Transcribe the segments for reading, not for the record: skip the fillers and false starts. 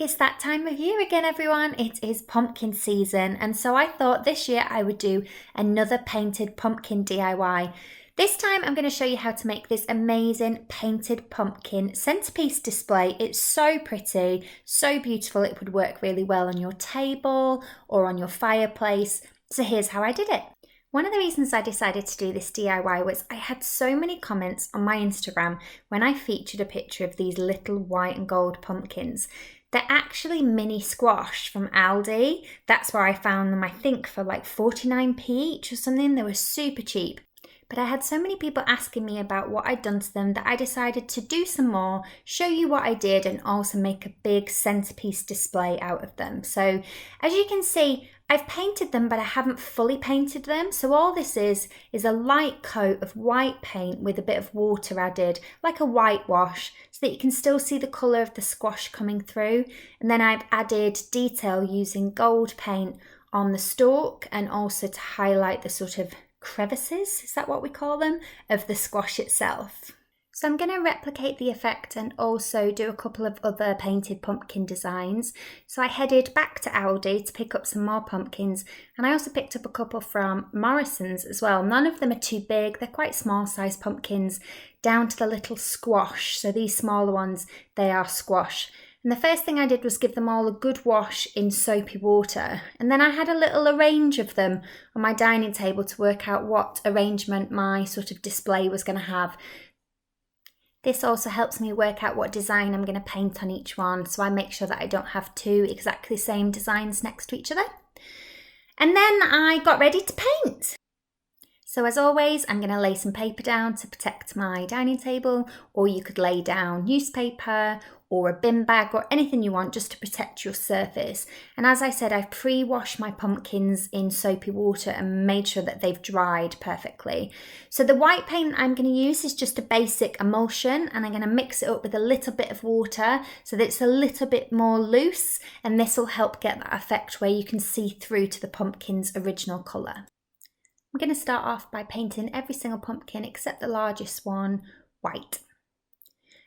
It's that time of year again, everyone. It is pumpkin season, and so I thought this year I would do another painted pumpkin DIY. This time I'm going to show you how to make this amazing painted pumpkin centerpiece display. It's so pretty, so beautiful. It would work really well on your table or on your fireplace. So here's how I did it. One of the reasons I decided to do this DIY was I had so many comments on my Instagram when I featured a picture of these little white and gold pumpkins. They're actually mini squash from Aldi. That's where I found them, I think, for like 49p each or something. They were super cheap. But I had so many people asking me about what I'd done to them that I decided to do some more, show you what I did, and also make a big centerpiece display out of them. So as you can see, I've painted them, but I haven't fully painted them. So all this is a light coat of white paint with a bit of water added, like a whitewash, so that you can still see the colour of the squash coming through. And then I've added detail using gold paint on the stalk and also to highlight the sort of crevices, is that what we call them, of the squash itself. So I'm going to replicate the effect and also do a couple of other painted pumpkin designs. So I headed back to Aldi to pick up some more pumpkins, and I also picked up a couple from Morrison's as well. None of them are too big, they're quite small size pumpkins, down to the little squash. So these smaller ones, they are squash. And the first thing I did was give them all a good wash in soapy water. And then I had a little arrange of them on my dining table to work out what arrangement my sort of display was going to have. This also helps me work out what design I'm going to paint on each one, so I make sure that I don't have two exactly the same designs next to each other. And then I got ready to paint. So as always, I'm going to lay some paper down to protect my dining table, or you could lay down newspaper or a bin bag or anything you want just to protect your surface. And as I said, I've pre-washed my pumpkins in soapy water and made sure that they've dried perfectly. So the white paint I'm going to use is just a basic emulsion, and I'm going to mix it up with a little bit of water so that it's a little bit more loose, and this will help get that effect where you can see through to the pumpkin's original colour. I'm going to start off by painting every single pumpkin except the largest one white.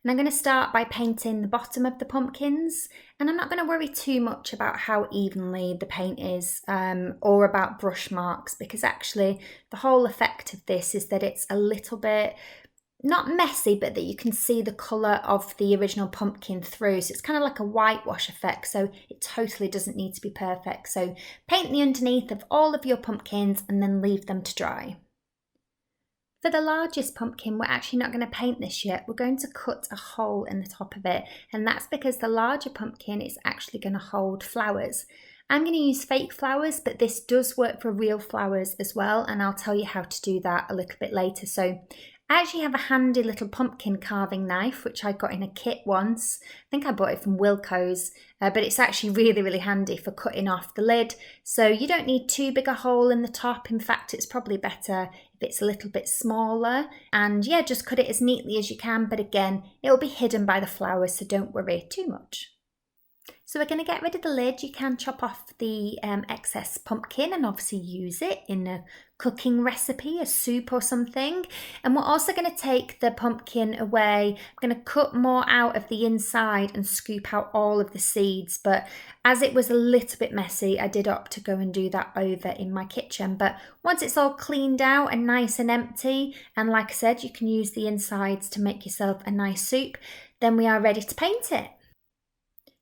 And I'm going to start by painting the bottom of the pumpkins, and I'm not going to worry too much about how evenly the paint is or about brush marks, because actually the whole effect of this is that it's a little bit, not messy, but that you can see the colour of the original pumpkin through. So it's kind of like a whitewash effect, so it totally doesn't need to be perfect. So paint the underneath of all of your pumpkins and then leave them to dry. For the largest pumpkin, we're actually not going to paint this yet. We're going to cut a hole in the top of it, and that's because the larger pumpkin is actually going to hold flowers. I'm going to use fake flowers, but this does work for real flowers as well, and I'll tell you how to do that a little bit later. So I actually have a handy little pumpkin carving knife, which I got in a kit once. I think I bought it from Wilko's, but it's actually really, really handy for cutting off the lid. So you don't need too big a hole in the top. In fact, it's probably better if it's a little bit smaller. And yeah, just cut it as neatly as you can. But again, it'll be hidden by the flowers, so don't worry too much. So we're going to get rid of the lid. You can chop off the excess pumpkin and obviously use it in a cooking recipe, a soup or something. And we're also going to take the pumpkin away. I'm going to cut more out of the inside and scoop out all of the seeds. But as it was a little bit messy, I did opt to go and do that over in my kitchen. But once it's all cleaned out and nice and empty, and like I said, you can use the insides to make yourself a nice soup, then we are ready to paint it.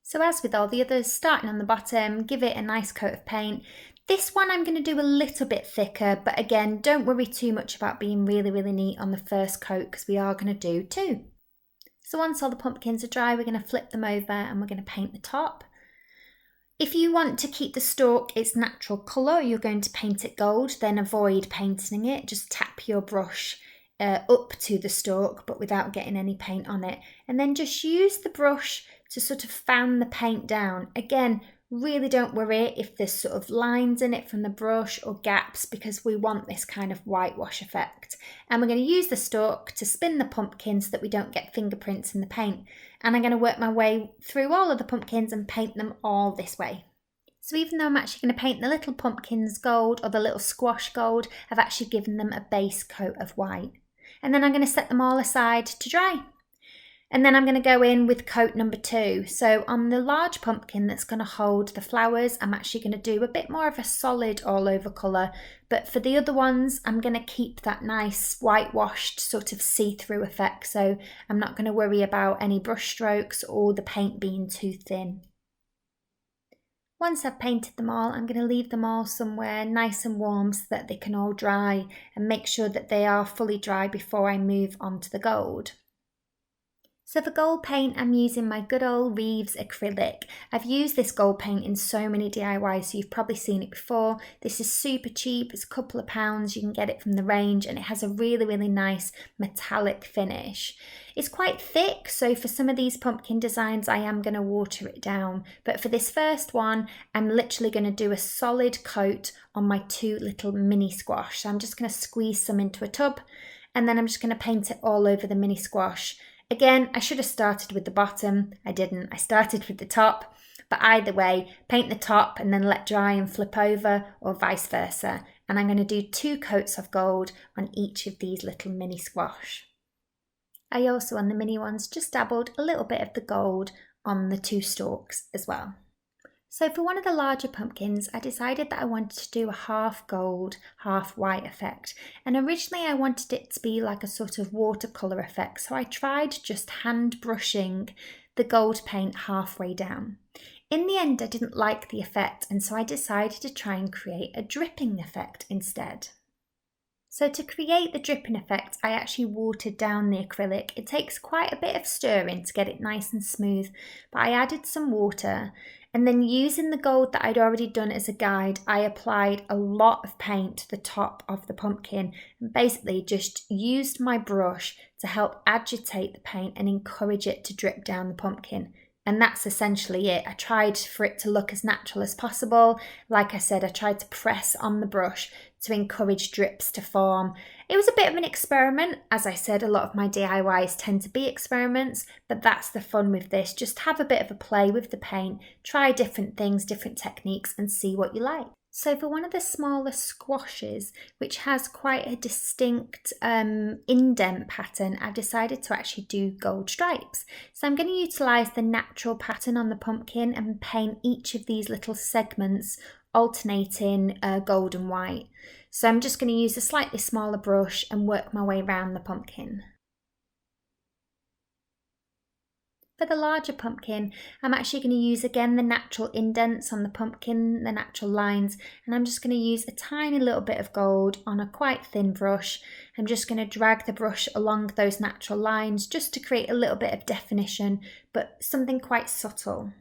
So as with all the others, starting on the bottom, give it a nice coat of paint. This one I'm going to do a little bit thicker, but again, don't worry too much about being really, really neat on the first coat, because we are going to do two. So once all the pumpkins are dry, we're going to flip them over and we're going to paint the top. If you want to keep the stalk its natural colour, you're going to paint it gold, then avoid painting it. Just tap your brush up to the stalk, but without getting any paint on it. And then just use the brush to sort of fan the paint down. Again, really don't worry if there's sort of lines in it from the brush or gaps, because we want this kind of whitewash effect. And we're going to use the stalk to spin the pumpkin so that we don't get fingerprints in the paint. And I'm going to work my way through all of the pumpkins and paint them all this way. So even though I'm actually going to paint the little pumpkins gold, or the little squash gold, I've actually given them a base coat of white. And then I'm going to set them all aside to dry. And then I'm going to go in with coat number 2. So on the large pumpkin that's going to hold the flowers, I'm actually going to do a bit more of a solid all over colour. But for the other ones, I'm going to keep that nice whitewashed sort of see-through effect. So I'm not going to worry about any brush strokes or the paint being too thin. Once I've painted them all, I'm going to leave them all somewhere nice and warm so that they can all dry, and make sure that they are fully dry before I move on to the gold. So for gold paint, I'm using my good old Reeves acrylic. I've used this gold paint in so many DIYs, so you've probably seen it before. This is super cheap, it's a couple of pounds, you can get it from the range, and it has a really nice metallic finish. It's quite thick, so for some of these pumpkin designs I am going to water it down, but for this first one I'm literally going to do a solid coat on my 2 little mini squash. So I'm just going to squeeze some into a tub, and then I'm just going to paint it all over the mini squash. Again, I should have started with the bottom. I didn't. I started with the top. But either way, paint the top and then let dry and flip over, or vice versa. And I'm going to do 2 coats of gold on each of these little mini squash. I also, on the mini ones, just dabbled a little bit of the gold on the 2 stalks as well. So for one of the larger pumpkins, I decided that I wanted to do a half gold, half white effect. And originally I wanted it to be like a sort of watercolour effect. So I tried just hand brushing the gold paint halfway down. In the end, I didn't like the effect, and so I decided to try and create a dripping effect instead. So to create the dripping effect, I actually watered down the acrylic. It takes quite a bit of stirring to get it nice and smooth, but I added some water, and then using the gold that I'd already done as a guide, I applied a lot of paint to the top of the pumpkin and basically just used my brush to help agitate the paint and encourage it to drip down the pumpkin. And that's essentially it. I tried for it to look as natural as possible. Like I said, I tried to press on the brush to encourage drips to form. It was a bit of an experiment. As I said, a lot of my DIYs tend to be experiments, but that's the fun with this. Just have a bit of a play with the paint, try different things, different techniques, and see what you like. So for one of the smaller squashes, which has quite a distinct indent pattern, I've decided to actually do gold stripes. So I'm going to utilise the natural pattern on the pumpkin and paint each of these little segments alternating gold and white. So I'm just going to use a slightly smaller brush and work my way around the pumpkin. For the larger pumpkin, I'm actually going to use again the natural indents on the pumpkin, the natural lines, and I'm just going to use a tiny little bit of gold on a quite thin brush. I'm just going to drag the brush along those natural lines just to create a little bit of definition, but something quite subtle.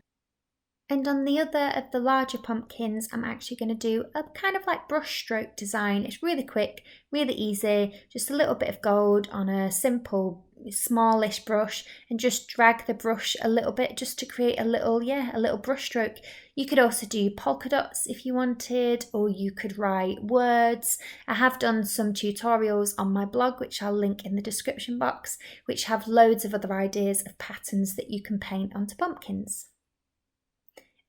And on the other of the larger pumpkins, I'm actually going to do a kind of like brush stroke design. It's really quick, really easy, just a little bit of gold on a simple smallish brush and just drag the brush a little bit just to create a little brush stroke. You could also do polka dots if you wanted, or you could write words. I have done some tutorials on my blog, which I'll link in the description box, which have loads of other ideas of patterns that you can paint onto pumpkins.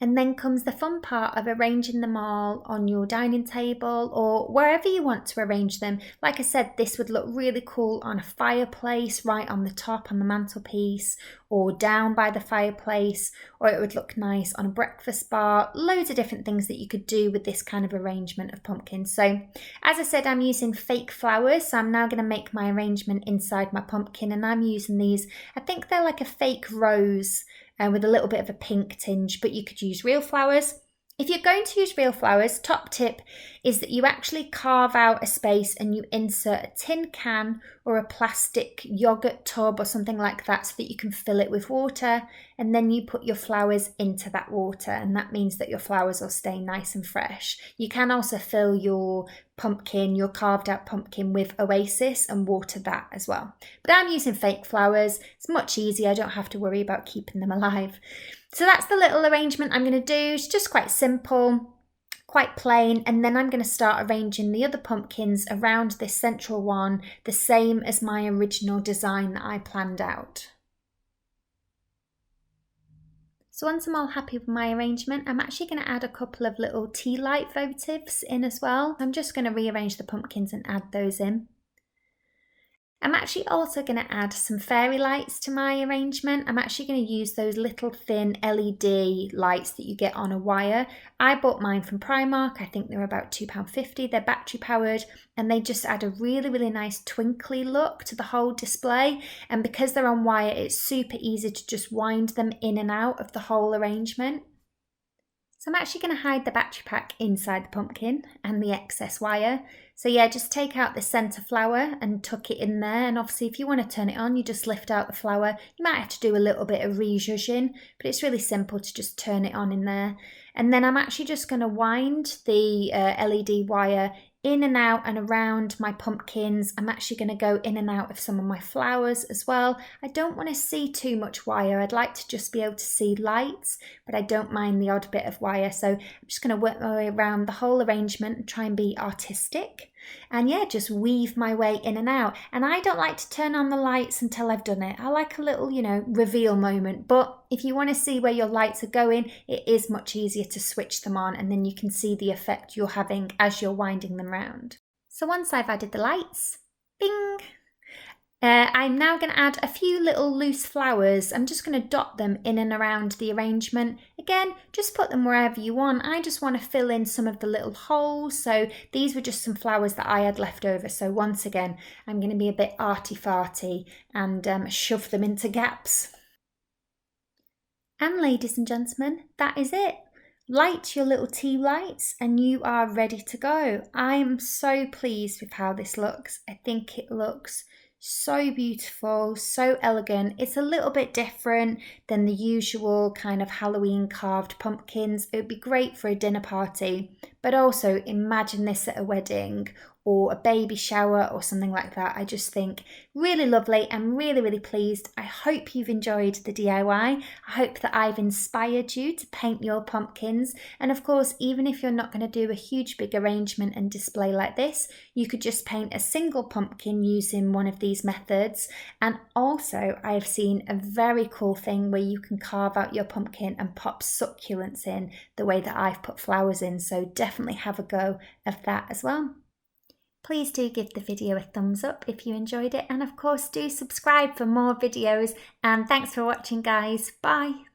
And then comes the fun part of arranging them all on your dining table or wherever you want to arrange them. Like I said, this would look really cool on a fireplace, right on the top on the mantelpiece, or down by the fireplace, or it would look nice on a breakfast bar. Loads of different things that you could do with this kind of arrangement of pumpkins. So as I said, I'm using fake flowers, so I'm now going to make my arrangement inside my pumpkin, and I'm using these, I think they're like a fake rose, with a little bit of a pink tinge, but you could use real flowers. If you're going to use real flowers, top tip is that you actually carve out a space and you insert a tin can or a plastic yogurt tub or something like that so that you can fill it with water, and then you put your flowers into that water, and that means that your flowers will stay nice and fresh. You can also fill your pumpkin, your carved out pumpkin, with Oasis and water that as well. But I'm using fake flowers. It's much easier. I don't have to worry about keeping them alive. So that's the little arrangement I'm going to do. It's just quite simple, quite plain, and then I'm going to start arranging the other pumpkins around this central one, the same as my original design that I planned out. So once I'm all happy with my arrangement, I'm actually going to add a couple of little tea light votives in as well. I'm just going to rearrange the pumpkins and add those in. I'm actually also going to add some fairy lights to my arrangement. I'm actually going to use those little thin LED lights that you get on a wire. I bought mine from Primark. I think they're about £2.50. They're battery powered and they just add a really nice twinkly look to the whole display. And because they're on wire, it's super easy to just wind them in and out of the whole arrangement. So I'm actually going to hide the battery pack inside the pumpkin and the excess wire. So yeah, just take out the centre flower and tuck it in there. And obviously if you want to turn it on, you just lift out the flower. You might have to do a little bit of rezhuzhing, but it's really simple to just turn it on in there. And then I'm actually just going to wind the LED wire in and out and around my pumpkins. I'm actually going to go in and out of some of my flowers as well. I don't want to see too much wire. I'd like to just be able to see lights, but I don't mind the odd bit of wire. So I'm just going to work my way around the whole arrangement and try and be artistic. And yeah, just weave my way in and out. And I don't like to turn on the lights until I've done it. I like a little, reveal moment. But if you want to see where your lights are going, it is much easier to switch them on and then you can see the effect you're having as you're winding them round. So once I've added the lights, bing! I'm now going to add a few little loose flowers. I'm just going to dot them in and around the arrangement. Again, just put them wherever you want. I just want to fill in some of the little holes. So these were just some flowers that I had left over. So once again, I'm going to be a bit arty-farty and shove them into gaps. And ladies and gentlemen, that is it. Light your little tea lights and you are ready to go. I am so pleased with how this looks. I think it looks so beautiful, so elegant. It's a little bit different than the usual kind of Halloween carved pumpkins. It would be great for a dinner party, but also imagine this at a wedding or a baby shower or something like that. I just think really lovely. I'm really pleased. I hope you've enjoyed the DIY. I hope that I've inspired you to paint your pumpkins. And of course, even if you're not going to do a huge big arrangement and display like this, you could just paint a single pumpkin using one of these methods. And also I've seen a very cool thing where you can carve out your pumpkin and pop succulents in the way that I've put flowers in. So definitely have a go of that as well. Please do give the video a thumbs up if you enjoyed it, and of course do subscribe for more videos, and thanks for watching guys. Bye.